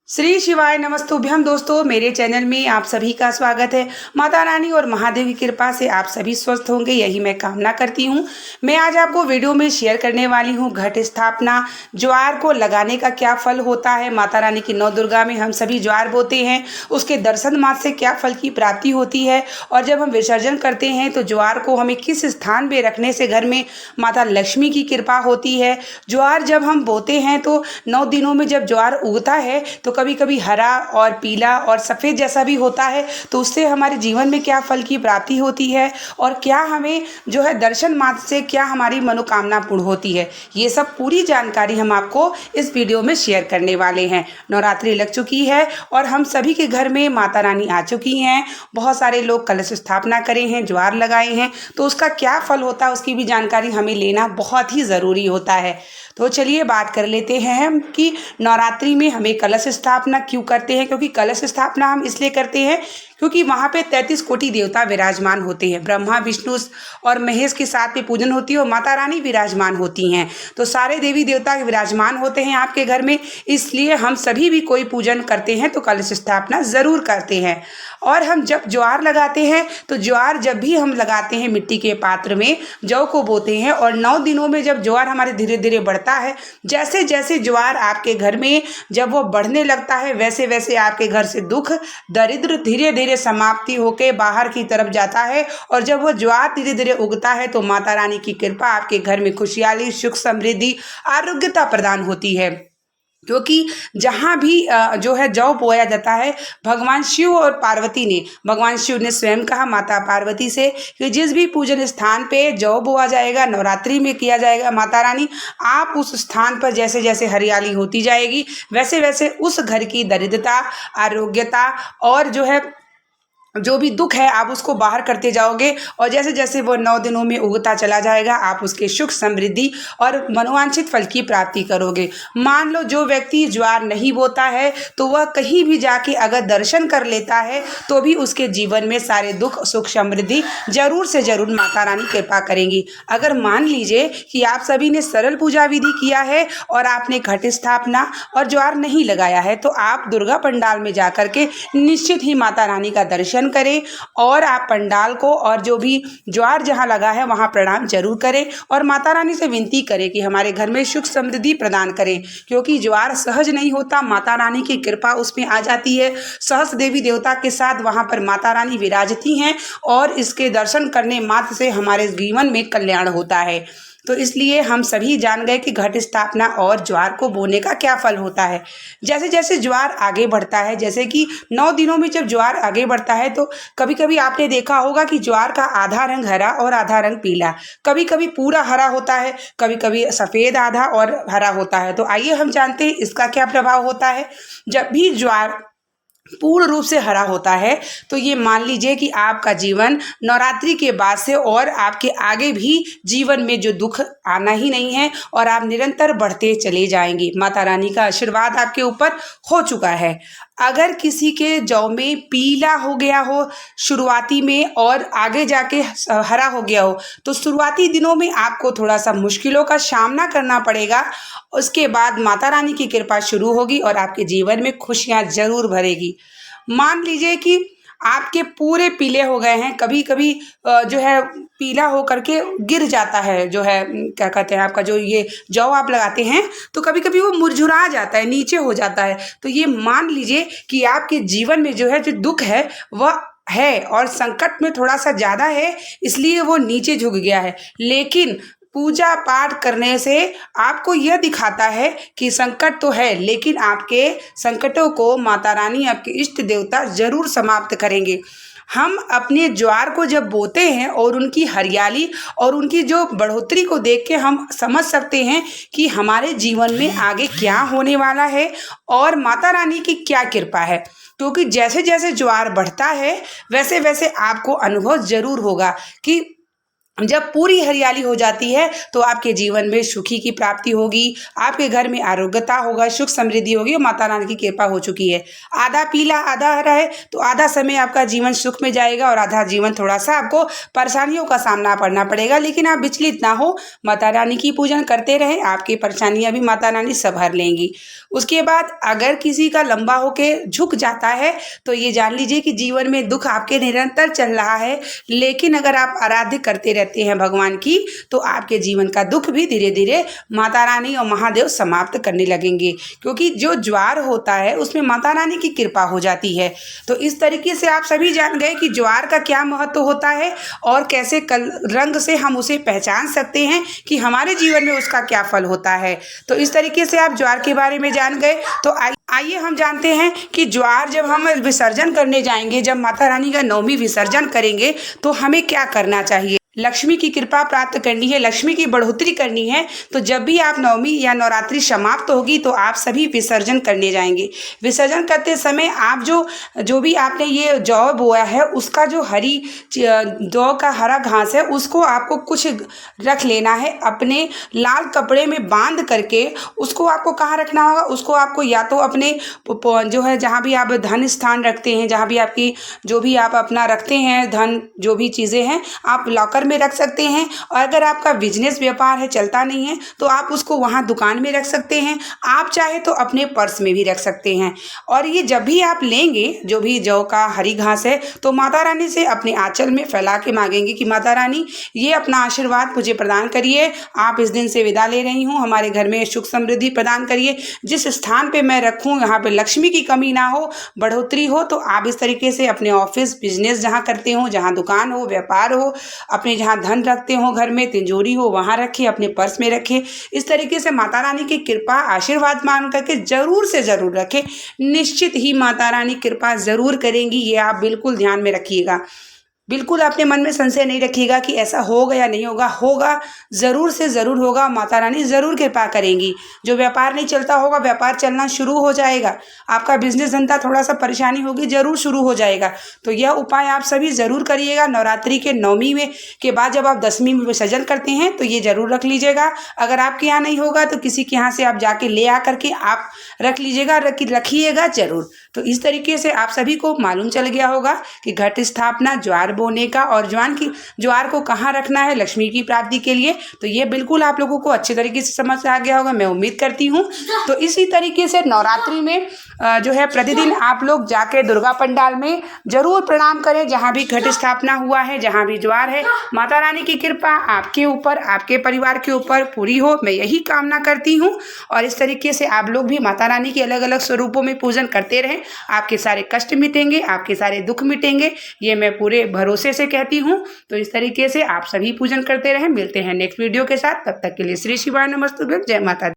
श्री शिवाय नमस्तुभ्यम। दोस्तों, मेरे चैनल में आप सभी का स्वागत है। माता रानी और महादेव की कृपा से आप सभी स्वस्थ होंगे, यही मैं कामना करती हूँ। मैं आज आपको वीडियो में शेयर करने वाली हूँ घट स्थापना, ज्वार को लगाने का क्या फल होता है। माता रानी की नौ दुर्गा में हम सभी ज्वार बोते हैं, उसके दर्शन मात्र से क्या फल की प्राप्ति होती है, और जब हम विसर्जन करते हैं तो ज्वार को हमें किस स्थान पर रखने से घर में माता लक्ष्मी की कृपा होती है। ज्वार जब हम बोते हैं तो 9 दिनों में जब ज्वार उगता है तो कभी कभी हरा और पीला और सफ़ेद जैसा भी होता है, तो उससे हमारे जीवन में क्या फल की प्राप्ति होती है और क्या हमें जो है दर्शन मात्र से क्या हमारी मनोकामना पूर्ण होती है, ये सब पूरी जानकारी हम आपको इस वीडियो में शेयर करने वाले हैं। नवरात्रि लग चुकी है और हम सभी के घर में माता रानी आ चुकी हैं। बहुत सारे लोग कलश स्थापना करे हैं, ज्वार लगाए हैं, तो उसका क्या फल होता है उसकी भी जानकारी हमें लेना बहुत ही ज़रूरी होता है। तो चलिए बात कर लेते हैं हम कि नवरात्रि में हमें कलश स्थापना क्यों करते हैं। क्योंकि कलश स्थापना हम इसलिए करते हैं क्योंकि वहाँ पे 33 कोटि देवता विराजमान होते हैं। ब्रह्मा, विष्णु और महेश के साथ में पूजन होती है और माता रानी विराजमान होती हैं। तो सारे देवी देवता विराजमान होते हैं आपके घर में, इसलिए हम सभी भी कोई पूजन करते हैं तो कलश स्थापना ज़रूर करते हैं। और हम जब ज्वार लगाते हैं तो ज्वार जब भी हम लगाते हैं मिट्टी के पात्र में जौ को बोते हैं, और 9 दिनों में जब ज्वार हमारे धीरे धीरे बढ़ता है, जैसे जैसे ज्वार आपके घर में जब वो बढ़ने लगता है वैसे वैसे आपके घर से दुख दरिद्र धीरे धीरे समाप्ति होके बाहर की तरफ जाता है। और जब वो ज्वार धीरे धीरे उगता है तो माता रानी की कृपा आपके घर में खुशहाली, सुख, समृद्धि, आरोग्यता प्रदान होती है। क्योंकि जहाँ भी जो है जौ बोया जाता है, भगवान शिव और पार्वती ने, भगवान शिव ने स्वयं कहा माता पार्वती से कि जिस भी पूजन स्थान पे जौ बोआ जाएगा, नवरात्रि में किया जाएगा, माता रानी आप उस स्थान पर जैसे जैसे हरियाली होती जाएगी वैसे वैसे उस घर की दरिद्रता, आरोग्यता और जो भी दुख है आप उसको बाहर करते जाओगे। और जैसे जैसे वो 9 दिनों में उगता चला जाएगा आप उसके सुख, समृद्धि और मनोवांछित फल की प्राप्ति करोगे। मान लो जो व्यक्ति ज्वार नहीं बोता है तो वह कहीं भी जाके अगर दर्शन कर लेता है तो भी उसके जीवन में सारे दुख, सुख, समृद्धि जरूर से जरूर माता रानी कृपा करेंगी। अगर मान लीजिए कि आप सभी ने सरल पूजा विधि किया है और आपने घट स्थापना और ज्वार नहीं लगाया है, तो आप दुर्गा पंडाल में जाकर के निश्चित ही माता रानी का दर्शन करें और आप पंडाल को और जो भी ज्वार जहां लगा है वहां प्रणाम जरूर करें और माता रानी से विनती करें कि हमारे घर में सुख समृद्धि प्रदान करें। क्योंकि ज्वार सहज नहीं होता, माता रानी की कृपा उसमें आ जाती है। सहस्त्र देवी देवता के साथ वहां पर माता रानी विराजती हैं और इसके दर्शन करने मात्र से हमारे जीवन में कल्याण होता है। तो इसलिए हम सभी जान गए कि घट स्थापना और ज्वार को बोने का क्या फल होता है। जैसे जैसे ज्वार आगे बढ़ता है, जैसे कि 9 दिनों में जब ज्वार आगे बढ़ता है तो कभी कभी आपने देखा होगा कि ज्वार का आधा रंग हरा और आधा रंग पीला, कभी कभी पूरा हरा होता है, कभी कभी सफ़ेद आधा और हरा होता है। तो आइए हम जानते हैं इसका क्या प्रभाव होता है। जब भी ज्वार पूर्ण रूप से हरा होता है तो ये मान लीजिए कि आपका जीवन नवरात्रि के बाद से और आपके आगे भी जीवन में जो दुख आना ही नहीं है और आप निरंतर बढ़ते चले जाएंगे। माता रानी का आशीर्वाद आपके ऊपर हो चुका है। अगर किसी के जौ में पीला हो गया हो शुरुआती में और आगे जाके हरा हो गया हो तो शुरुआती दिनों में आपको थोड़ा सा मुश्किलों का सामना करना पड़ेगा। उसके बाद माता रानी की कृपा शुरू होगी और आपके जीवन में खुशियां जरूर भरेगी। मान लीजिए कि आपके पूरे पीले हो गए हैं, कभी कभी जो है पीला हो करके गिर जाता है, जो है क्या कहते हैं आपका जो ये जौ आप लगाते हैं तो कभी कभी वो मुरझुरा जाता है, नीचे हो जाता है। तो ये मान लीजिए कि आपके जीवन में जो है जो दुख है वह है और संकट में थोड़ा सा ज़्यादा है, इसलिए वो नीचे झुक गया है। लेकिन पूजा पाठ करने से आपको यह दिखाता है कि संकट तो है लेकिन आपके संकटों को माता रानी, आपके इष्ट देवता जरूर समाप्त करेंगे। हम अपने ज्वार को जब बोते हैं और उनकी हरियाली और उनकी जो बढ़ोतरी को देख के हम समझ सकते हैं कि हमारे जीवन में आगे क्या होने वाला है और माता रानी की क्या कृपा है। क्योंकि जैसे जैसे ज्वार बढ़ता है वैसे वैसे आपको अनुभव जरूर होगा कि जब पूरी हरियाली हो जाती है तो आपके जीवन में सुखी की प्राप्ति होगी, आपके घर में आरोग्यता होगा, सुख समृद्धि होगी और माता रानी की कृपा हो चुकी है। आधा पीला आधा हरा है तो आधा समय आपका जीवन सुख में जाएगा और आधा जीवन थोड़ा सा आपको परेशानियों का सामना करना पड़ेगा। लेकिन आप विचलित ना हो, माता रानी की पूजन करते रहें, आपकी परेशानियां भी माता रानी सब हर लेंगी। उसके बाद अगर किसी का लंबा होके झुक जाता है तो ये जान लीजिए कि जीवन में दुख आपके निरंतर चल रहा है। लेकिन अगर आप आराध्य करते रहते हैं भगवान की तो आपके जीवन का दुख भी धीरे धीरे माता रानी और महादेव समाप्त करने लगेंगे, क्योंकि जो ज्वार होता है उसमें माता रानी की कृपा हो जाती है। तो इस तरीके से आप सभी जान गए कि ज्वार का क्या महत्व होता है और कैसे रंग से हम उसे पहचान सकते हैं कि हमारे जीवन में उसका क्या फल होता है। तो इस तरीके से आप ज्वार के बारे में जान गए। तो आइए हम जानते हैं कि ज्वार जब हम विसर्जन करने जाएंगे, जब माता रानी का नवमी विसर्जन करेंगे तो हमें क्या करना चाहिए। लक्ष्मी की कृपा प्राप्त करनी है, लक्ष्मी की बढ़ोतरी करनी है, तो जब भी आप नवमी या नवरात्रि समाप्त होगी तो आप सभी विसर्जन करने जाएंगे। विसर्जन करते समय आप जो भी आपने ये जौ बोया है उसका जो हरी जौ का हरा घास है उसको आपको कुछ रख लेना है, अपने लाल कपड़े में बांध करके उसको आपको कहाँ रखना होगा। उसको आपको या तो अपने जो है जहाँ भी आप धन स्थान रखते हैं, जहाँ भी आपकी जो भी आप अपना रखते हैं धन जो भी चीज़ें हैं आप लॉकर में रख सकते हैं। और अगर आपका बिजनेस व्यापार है चलता नहीं है तो आप उसको वहाँ दुकान में रख सकते हैं। आप चाहे तो अपने पर्स में भी रख सकते हैं। और ये जब भी आप लेंगे जो भी जौ का हरी घास है तो माता रानी से अपने आंचल में फैला के मांगेंगे कि माता रानी ये अपना आशीर्वाद मुझे प्रदान करिए, आप इस दिन से विदा ले रही हूँ, हमारे घर में सुख समृद्धि प्रदान करिए, जिस स्थान पे मैं रखूँ यहाँ पे लक्ष्मी की कमी ना हो, बढ़ोतरी हो। तो आप इस तरीके से अपने ऑफिस बिजनेस जहाँ करते हो, जहाँ दुकान हो, व्यापार हो, अपने जहाँ धन रखते हो, घर में तिजोरी हो वहाँ रखें, अपने पर्स में रखें। इस तरीके से माता रानी की कृपा आशीर्वाद मांग करके जरूर से जरूर रखें। निश्चित ही माता रानी कृपा जरूर करेंगी, ये आप बिल्कुल ध्यान में रखिएगा। बिल्कुल अपने मन में संशय नहीं रखिएगा कि ऐसा होगा या नहीं होगा, होगा ज़रूर से ज़रूर होगा, माता रानी ज़रूर कृपा करेंगी। जो व्यापार नहीं चलता होगा व्यापार चलना शुरू हो जाएगा, आपका बिजनेस धंधा थोड़ा सा परेशानी होगी ज़रूर शुरू हो जाएगा। तो यह उपाय आप सभी ज़रूर करिएगा। नवरात्रि के नवमी में के बाद जब आप दसवीं में विसर्जन करते हैं तो ये ज़रूर रख लीजिएगा। अगर आपके यहाँ नहीं होगा तो किसी के यहाँ से आप जाके ले आ करके आप रख लीजिएगा, रखिएगा ज़रूर। तो इस तरीके से आप सभी को मालूम चल गया होगा कि घट स्थापना, ज्वार बोने का और ज्वार को कहाँ रखना है लक्ष्मी की प्राप्ति के लिए। तो ये बिल्कुल आप लोगों को अच्छे तरीके से समझ आ गया होगा, मैं उम्मीद करती हूँ। तो इसी तरीके से नवरात्रि में जो है प्रतिदिन आप लोग जाके दुर्गा पंडाल में जरूर प्रणाम करें, जहाँ भी घट स्थापना हुआ है, जहाँ भी ज्वार है। माता रानी की कृपा आपके ऊपर, आपके परिवार के ऊपर पूरी हो, मैं यही कामना करती हूँ। और इस तरीके से आप लोग भी माता रानी के अलग अलग स्वरूपों में पूजन करते रहें, आपके सारे कष्ट मिटेंगे, आपके सारे दुख मिटेंगे, ये मैं पूरे भरोसे से कहती हूँ। तो इस तरीके से आप सभी पूजन करते रहें। मिलते हैं नेक्स्ट वीडियो के साथ, तब तक के लिए श्री शिवाय नमस्तुभ्यं, जय माता दी।